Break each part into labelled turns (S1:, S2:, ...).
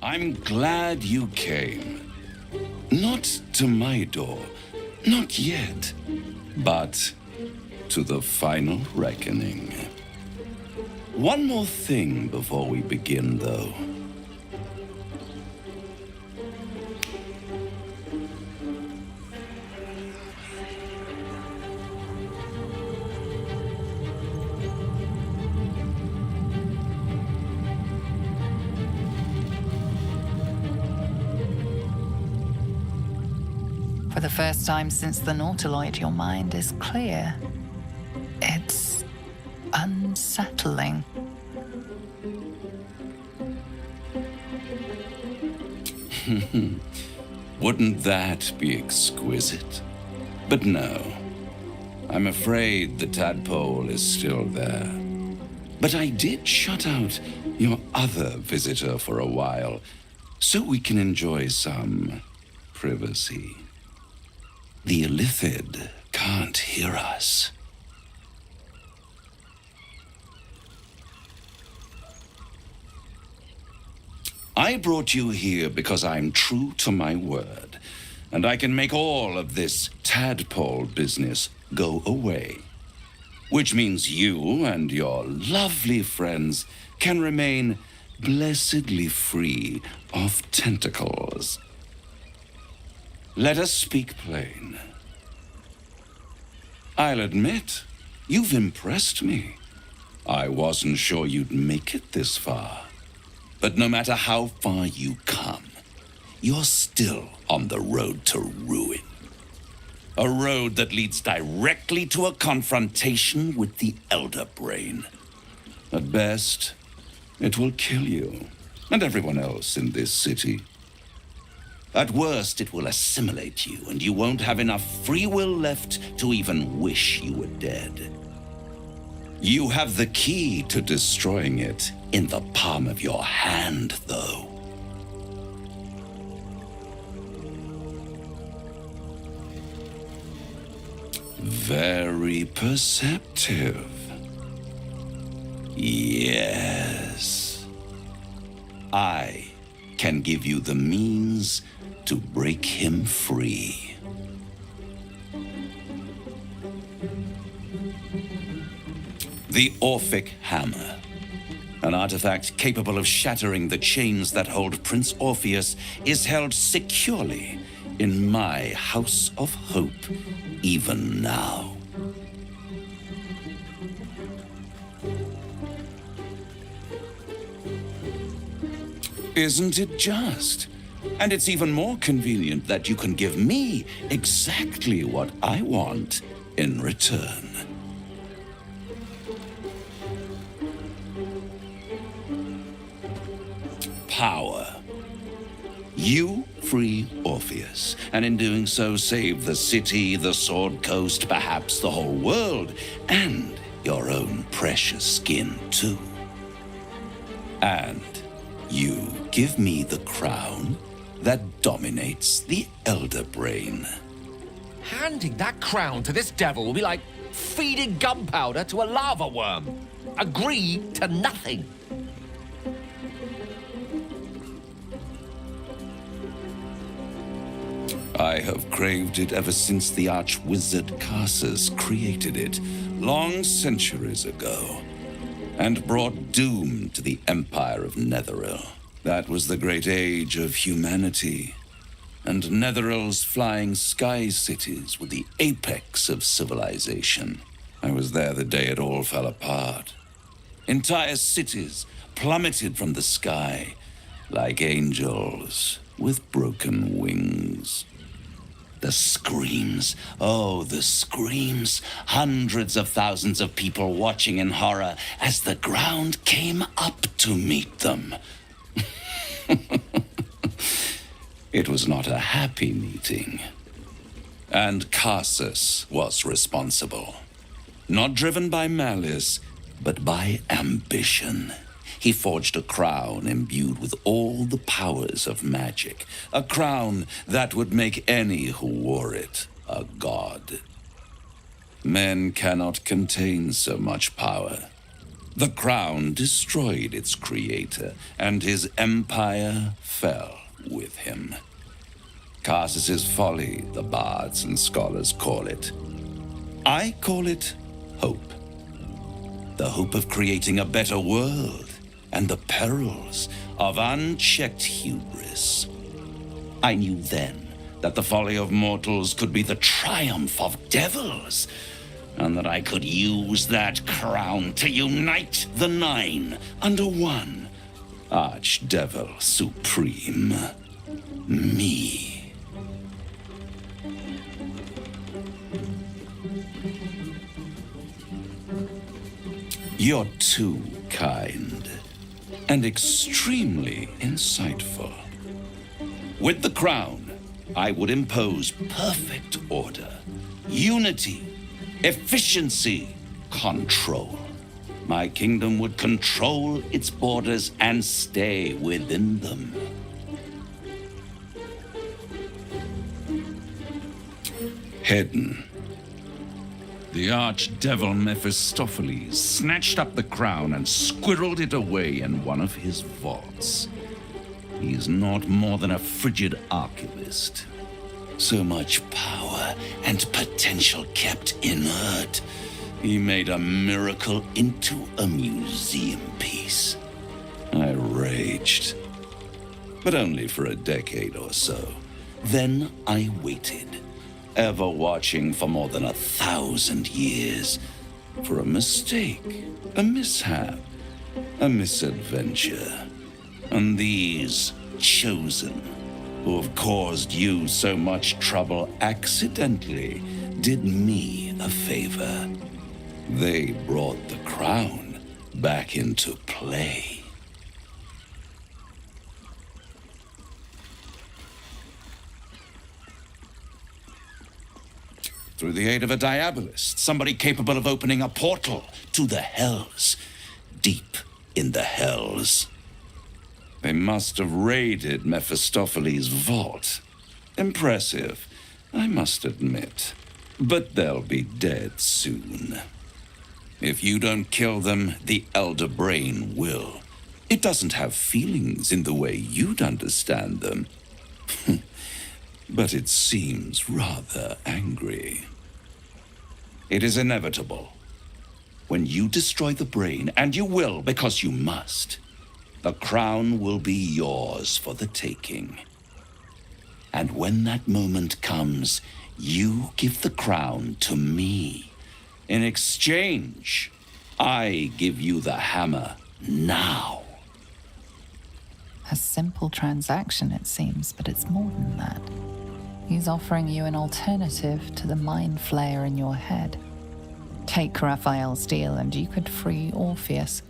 S1: I'm glad you came. Not to my door, not yet, but to the final reckoning. One more thing before we begin, though.
S2: For the first time since the Nautiloid, your mind is clear. It's unsettling.
S1: Wouldn't that be exquisite? But no. I'm afraid the tadpole is still there. But I did shut out your other visitor for a while, so we can enjoy some privacy. The Illithid can't hear us. I brought you here because I'm true to my word, and I can make all of this tadpole business go away. Which means you and your lovely friends can remain blessedly free of tentacles. Let us speak plain. I'll admit, you've impressed me. I wasn't sure you'd make it this far. But no matter how far you come, you're still on the road to ruin. A road that leads directly to a confrontation with the Elder Brain. At best, it will kill you and everyone else in this city. At worst, it will assimilate you, and you won't have enough free will left to even wish you were dead. You have the key to destroying it in the palm of your hand, though. Very perceptive. Yes. I can give you the means to break him free. The Orphic Hammer. An artifact capable of shattering the chains that hold Prince Orpheus is held securely in my House of Hope, even now. Isn't it just? And it's even more convenient that you can give me exactly what I want in return. Power. You free Orpheus, and in doing so save the city, the Sword Coast, perhaps the whole world, and your own precious skin too. And you give me the crown that dominates the Elder Brain.
S3: Handing that crown to this devil will be like feeding gunpowder to a lava worm. Agree to nothing.
S1: I have craved it ever since the arch-wizard Karsus created it, long centuries ago, and brought doom to the Empire of Netheril. That was the great age of humanity, and Netheril's flying sky cities were the apex of civilization. I was there the day it all fell apart. Entire cities plummeted from the sky like angels with broken wings. The screams, oh, the screams. Hundreds of thousands of people watching in horror as the ground came up to meet them. It was not a happy meeting. And Karsus was responsible. Not driven by malice, but by ambition. He forged a crown imbued with all the powers of magic. A crown that would make any who wore it a god. Men cannot contain so much power. The crown destroyed its creator, and his empire fell with him. Karsus's folly, the bards and scholars call it. I call it hope. The hope of creating a better world, and the perils of unchecked hubris. I knew then that the folly of mortals could be the triumph of devils, and that I could use that crown to unite the Nine under one Archdevil Supreme. Me. You're too kind and extremely insightful. With the crown, I would impose perfect order, unity, efficiency, control. My kingdom would control its borders and stay within them. Hidden. The archdevil Mephistopheles snatched up the crown and squirreled it away in one of his vaults. He is not more than a frigid archivist. So much power and potential kept inert. He made a miracle into a museum piece. I raged. But only for a decade or so. Then I waited, ever watching for more than 1,000 years. For a mistake, a mishap, a misadventure. And these chosen, who have caused you so much trouble accidentally, did me a favor. They brought the crown back into play. Through the aid of a diabolist, somebody capable of opening a portal to the hells, deep in the hells. They must have raided Mephistopheles' vault. Impressive, I must admit. But they'll be dead soon. If you don't kill them, the Elder Brain will. It doesn't have feelings in the way you'd understand them. But it seems rather angry. It is inevitable. When you destroy the brain, and you will because you must, the crown will be yours for the taking. And when that moment comes, you give the crown to me. In exchange, I give you the hammer now.
S2: A simple transaction, it seems, but it's more than that. He's offering you an alternative to the mind flayer in your head. Take Raphael's deal and you could free Orpheus.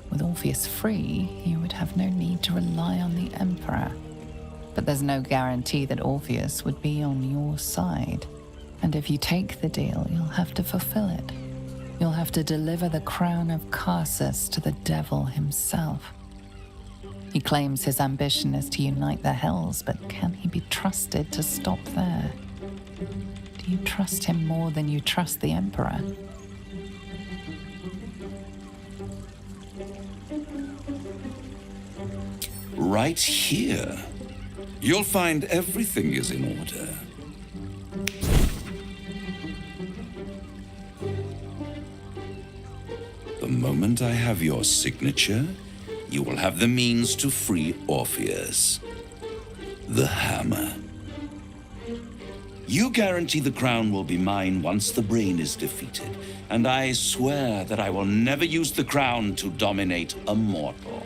S2: With Orpheus free, you would have no need to rely on the Emperor. But there's no guarantee that Orpheus would be on your side. And if you take the deal, you'll have to fulfill it. You'll have to deliver the crown of Karsus to the devil himself. He claims his ambition is to unite the hells, but can he be trusted to stop there? Do you trust him more than you trust the Emperor?
S1: Right here. You'll find everything is in order. The moment I have your signature, you will have the means to free Orpheus. The hammer. You guarantee the crown will be mine once the brain is defeated, and I swear that I will never use the crown to dominate a mortal.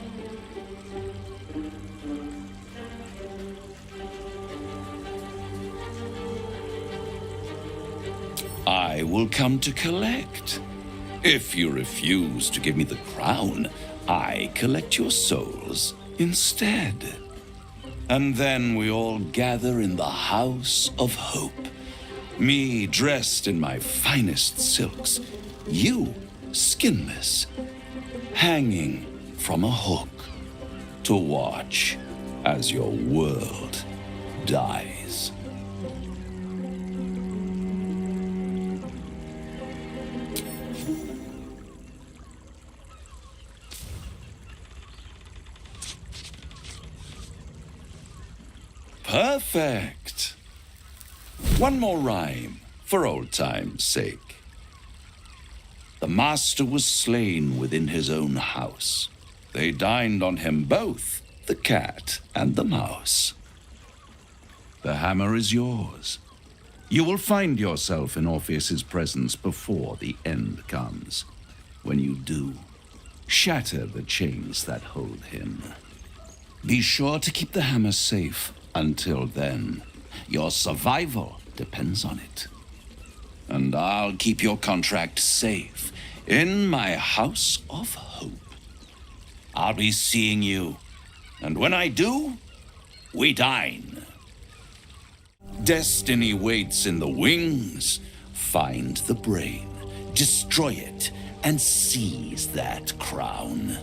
S1: I will come to collect. If you refuse to give me the crown, I collect your souls instead. And then we all gather in the House of Hope. Me dressed in my finest silks, you skinless, hanging from a hook to watch as your world dies. Perfect. One more rhyme, for old time's sake. The master was slain within his own house. They dined on him both, the cat and the mouse. The hammer is yours. You will find yourself in Orpheus's presence before the end comes. When you do, shatter the chains that hold him. Be sure to keep the hammer safe until then. Your survival depends on it. And I'll keep your contract safe in my house of hope. I'll be seeing you, and when I do, we dine. Destiny waits in the wings. Find the brain, destroy it, and seize that crown.